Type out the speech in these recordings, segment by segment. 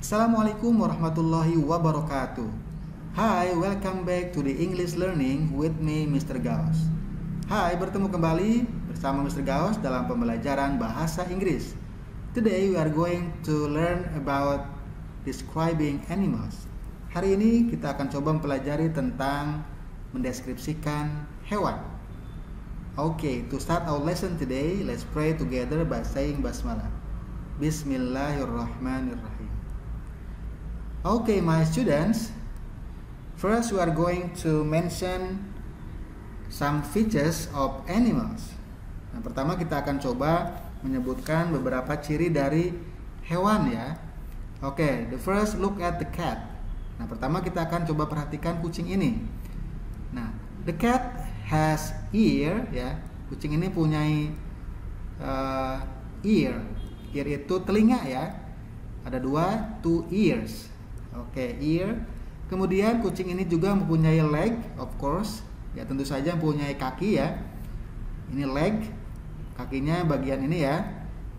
Assalamualaikum warahmatullahi wabarakatuh. Hi, welcome back to the English learning with me, Mr. Gaus. Hai, bertemu kembali bersama Mr. Gaus dalam pembelajaran bahasa Inggris. Today we are going to learn about describing animals. Hari ini kita akan coba mempelajari tentang mendeskripsikan hewan. Okay, to start our lesson today, let's pray together by saying basmalah. Bismillahirrahmanirrahim. Okay, my students, first we are going to mention some features of animals. Nah, pertama kita akan coba menyebutkan beberapa ciri dari hewan ya. Okay, the first look at the cat. Nah, pertama kita akan coba perhatikan kucing ini. Nah, the cat has ear ya. Kucing ini punya ear. Ear itu telinga ya. Ada two ears. Oke, ear. Kemudian kucing ini juga mempunyai leg, of course. Ya, tentu saja mempunyai kaki ya. Ini leg. Kakinya bagian ini ya.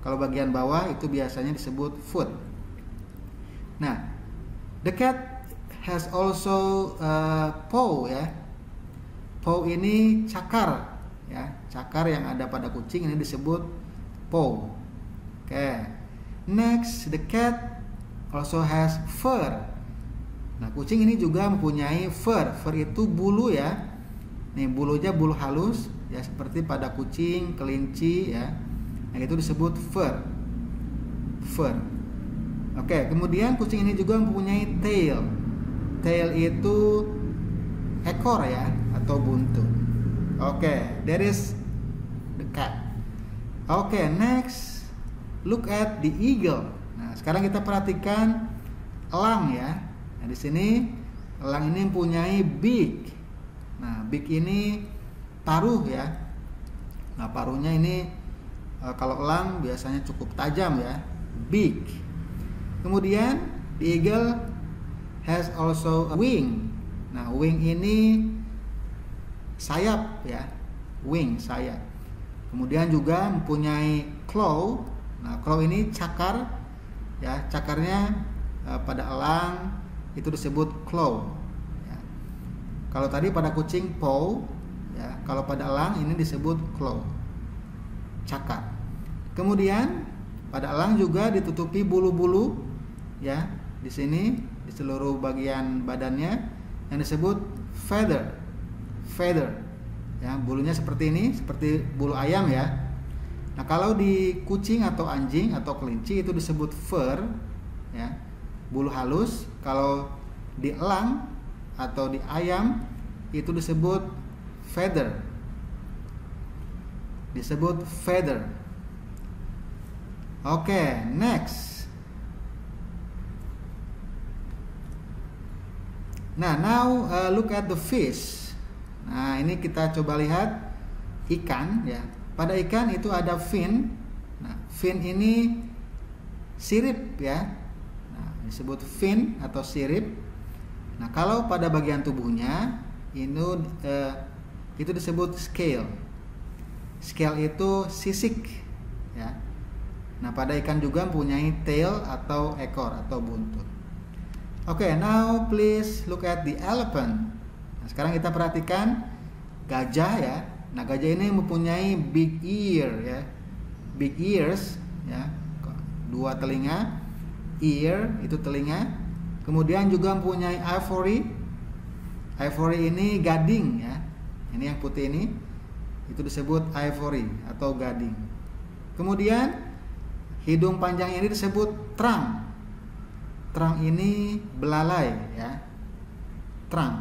Kalau bagian bawah itu biasanya disebut foot. Nah, the cat has also paw ya. Paw ini cakar ya. Cakar yang ada pada kucing ini disebut paw. Oke. Next, the cat also has fur. Nah, kucing ini juga mempunyai fur. Fur itu bulu ya. Nih, bulunya bulu halus ya, seperti pada kucing, kelinci ya. Nah, itu disebut fur. Fur. Oke, kemudian kucing ini juga mempunyai tail. Tail itu ekor ya, atau buntut. Oke, that is the cat. Oke, next, look at the eagle. Nah, sekarang kita perhatikan elang ya. Nah, di sini elang ini mempunyai beak. Nah, beak ini paruh ya. Nah, paruhnya ini kalau elang biasanya cukup tajam ya. Beak. Kemudian the eagle has also a wing. Nah, wing ini sayap ya. Wing, sayap. Kemudian juga mempunyai claw. Nah, claw ini cakar ya. Cakarnya pada elang itu disebut claw ya. Kalau tadi pada kucing paw ya, kalau pada elang ini disebut claw, cakar. Kemudian pada elang juga ditutupi bulu-bulu ya, di sini di seluruh bagian badannya yang disebut feather. Feather ya, bulunya seperti ini, seperti bulu ayam ya. Nah, kalau di kucing atau anjing atau kelinci itu disebut fur ya, bulu halus. Kalau di elang atau di ayam itu disebut feather. Disebut feather. Oke, next. Nah, now look at the fish. Nah, ini kita coba lihat ikan ya. Pada ikan itu ada fin. Nah, fin ini sirip ya. Disebut fin atau sirip. Nah, kalau pada bagian tubuhnya itu disebut scale. Scale itu sisik ya. Nah, pada ikan juga mempunyai tail atau ekor atau buntut. Oke, now please look at the elephant. Nah, sekarang kita perhatikan gajah ya. Nah, gajah ini mempunyai big ear ya. Big ears ya. Dua telinga. Ear itu telinga. Kemudian juga mempunyai ivory. Ivory ini gading ya. Ini yang putih ini itu disebut ivory atau gading. Kemudian hidung panjang ini disebut trunk. Trunk ini belalai ya. Trunk.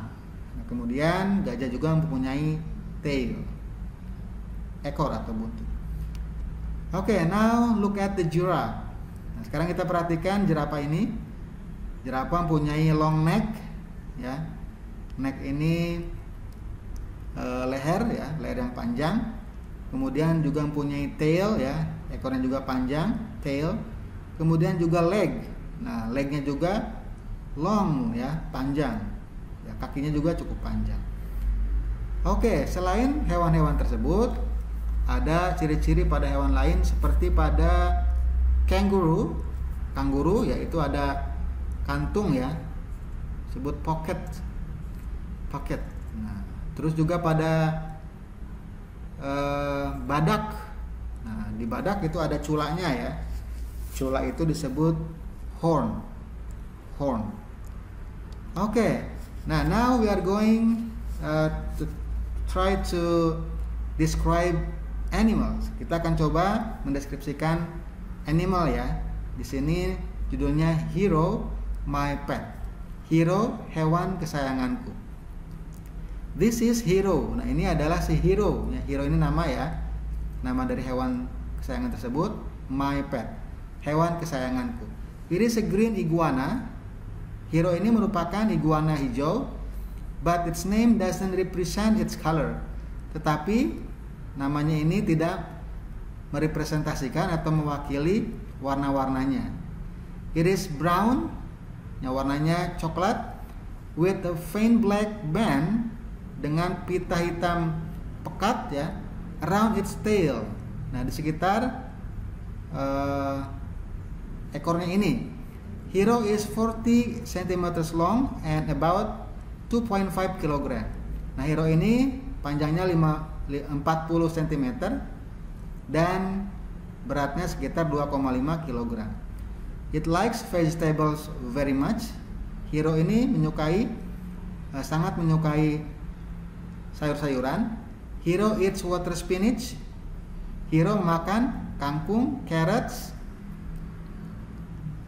Nah, kemudian gajah juga mempunyai tail. Ekor atau buntut. Oke, now look at the giraffe. Nah, sekarang kita perhatikan jerapah ini. Jerapah mempunyai long neck ya. Neck ini leher ya, leher yang panjang. Kemudian juga mempunyai tail ya, ekornya juga panjang, tail. Kemudian juga leg. Nah, legnya juga long ya, panjang. Ya, kakinya juga cukup panjang. Oke, selain hewan-hewan tersebut, ada ciri-ciri pada hewan lain seperti pada kangaroo. Kangaroo yaitu ada kantung ya, sebut pocket. Nah, terus juga pada badak. Nah, di badak itu ada culaknya ya. Culak itu disebut horn. Okay. Now we are going to try to describe animals. Kita akan coba mendeskripsikan animal ya. Di sini judulnya Hero, my pet. Hero, hewan kesayanganku. This is Hero. Nah, ini adalah si Hero. Ya, Hero ini nama ya. Nama dari hewan kesayangan tersebut, my pet. Hewan kesayanganku. It is a green iguana. Hero ini merupakan iguana hijau, but its name doesn't represent its color. Tetapi namanya ini tidak merepresentasikan atau mewakili warna-warnanya. It is brown, ya, warnanya coklat, with a faint black band, dengan pita hitam pekat ya, around its tail. Nah, di sekitar ekornya ini. Hero is 40 cm long and about 2.5 kg. Nah, Hero ini panjangnya 40 cm dan beratnya sekitar 2,5 kg. It likes vegetables very much. Hero ini sangat menyukai sayur-sayuran. Hero eats water spinach. Hero makan kangkung, carrots,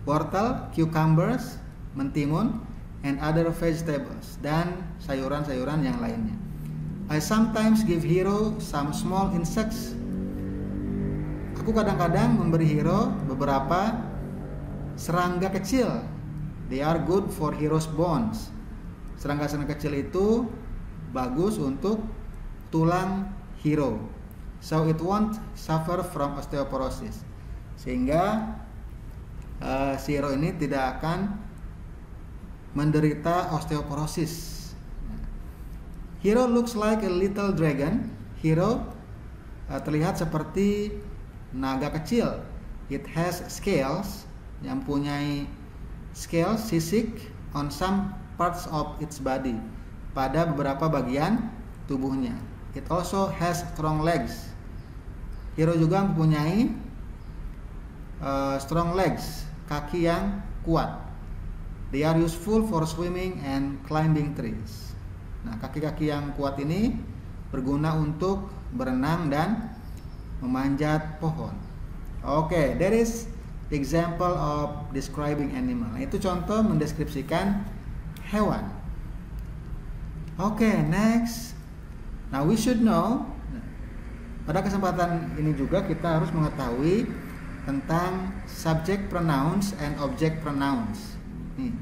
wortel, cucumbers, mentimun, and other vegetables, dan sayuran-sayuran yang lainnya. I sometimes give Hero some small insects. Aku kadang-kadang memberi Hero beberapa serangga kecil. They are good for Hero's bones. Serangga-serangga kecil itu bagus untuk tulang Hero. So it won't suffer from osteoporosis. Sehingga si Hero ini tidak akan menderita osteoporosis. Hero looks like a little dragon. Hero terlihat seperti naga kecil. It has scales, yang punya scales, sisik, on some parts of its body, pada beberapa bagian tubuhnya. It also has strong legs. Hero juga mempunyai strong legs, kaki yang kuat. They are useful for swimming and climbing trees. Nah, kaki-kaki yang kuat ini berguna untuk berenang dan memanjat pohon. Oke, that is the example of describing animal. Nah, itu contoh mendeskripsikan hewan. Oke, next. Now we should know. Pada kesempatan ini juga kita harus mengetahui tentang subject pronouns and object pronouns. Nih.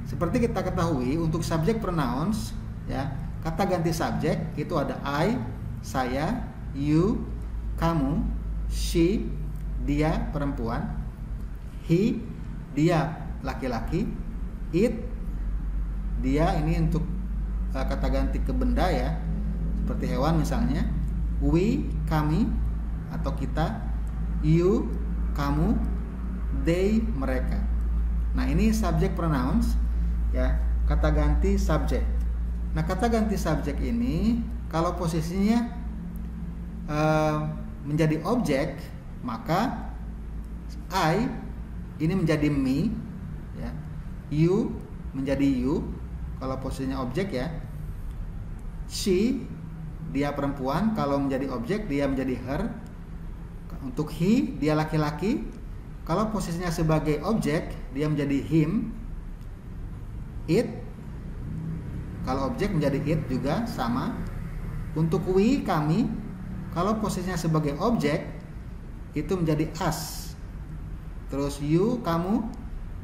Seperti kita ketahui, untuk subject pronouns ya, kata ganti subjek itu ada I, saya, you, kamu, she, dia perempuan, he, dia laki-laki, it, dia ini untuk kata ganti ke benda ya, seperti hewan misalnya, we, kami atau kita, you, kamu, they, mereka. Nah, ini subject pronouns ya, kata ganti subjek. Nah, kata ganti subjek ini kalau posisinya menjadi objek, maka I ini menjadi me ya. You menjadi you kalau posisinya objek ya. She, dia perempuan, kalau menjadi objek dia menjadi her. Untuk he, dia laki-laki, kalau posisinya sebagai objek dia menjadi him. It, kalau objek menjadi it juga sama. Untuk we, kami, kalau posisinya sebagai objek itu menjadi us. Terus you, kamu,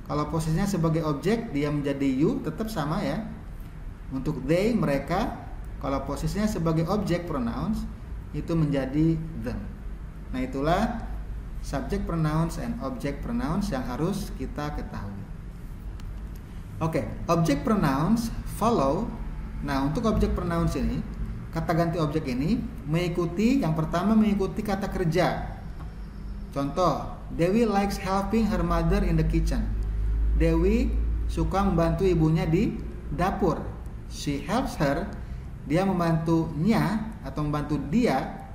kalau posisinya sebagai objek dia menjadi you, tetap sama ya. Untuk they, mereka, kalau posisinya sebagai objek pronouns itu menjadi them. Nah, itulah subject pronouns and object pronouns yang harus kita ketahui. Oke, object pronouns follow. Nah, untuk object pronouns ini, kata ganti objek ini mengikuti, yang pertama mengikuti kata kerja. Contoh, Dewi likes helping her mother in the kitchen. Dewi suka membantu ibunya di dapur. She helps her, dia membantunya atau membantu dia.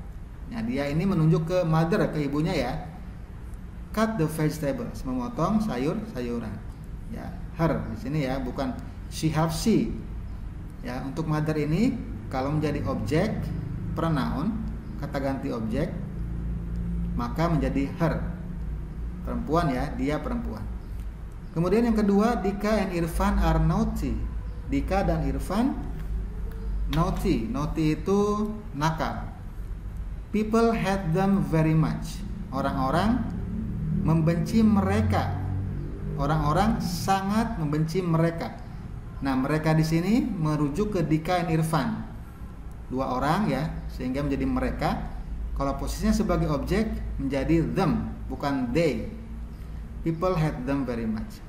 Nah, dia ini menunjuk ke mother, ke ibunya ya. Cut the vegetables, memotong sayur-sayuran. Ya, her di sini ya, bukan she helps she. Ya, untuk mother ini kalau menjadi objek pronoun, kata ganti objek, maka menjadi her. Perempuan ya, dia perempuan. Kemudian yang kedua, Dika and Irfan are naughty. Dika dan Irfan naughty. Naughty itu nakal. People hate them very much. Orang-orang membenci mereka. Orang-orang sangat membenci mereka. Nah, mereka di sini merujuk ke Dika dan Irfan. Dua orang ya, sehingga menjadi mereka. Kalau posisinya sebagai objek menjadi them, bukan they. People hate them very much.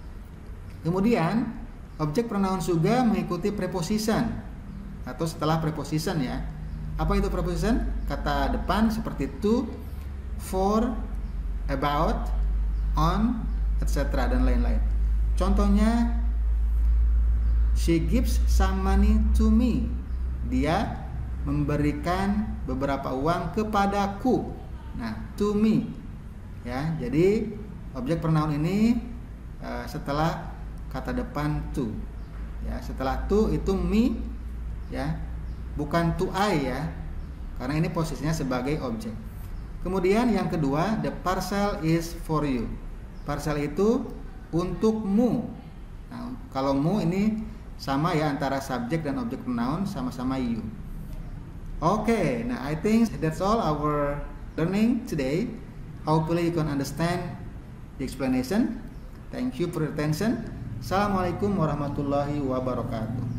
Kemudian objek pronoun juga mengikuti preposition atau setelah preposition ya. Apa itu preposition? Kata depan seperti to, for, about, on, etc. dan lain-lain. Contohnya, she gives some money to me. Dia memberikan beberapa uang kepadaku. Nah, to me. Ya, jadi objek pronoun ini setelah kata depan to. Ya, setelah to itu me ya. Bukan to I ya. Karena ini posisinya sebagai objek. Kemudian yang kedua, the parcel is for you. Parcel itu untukmu. Nah, kalau mu ini sama ya antara subjek dan objek pronoun, sama-sama you. Okay, now I think that's all our learning today. Hopefully you can understand the explanation. Thank you for your attention. Assalamualaikum warahmatullahi wabarakatuh.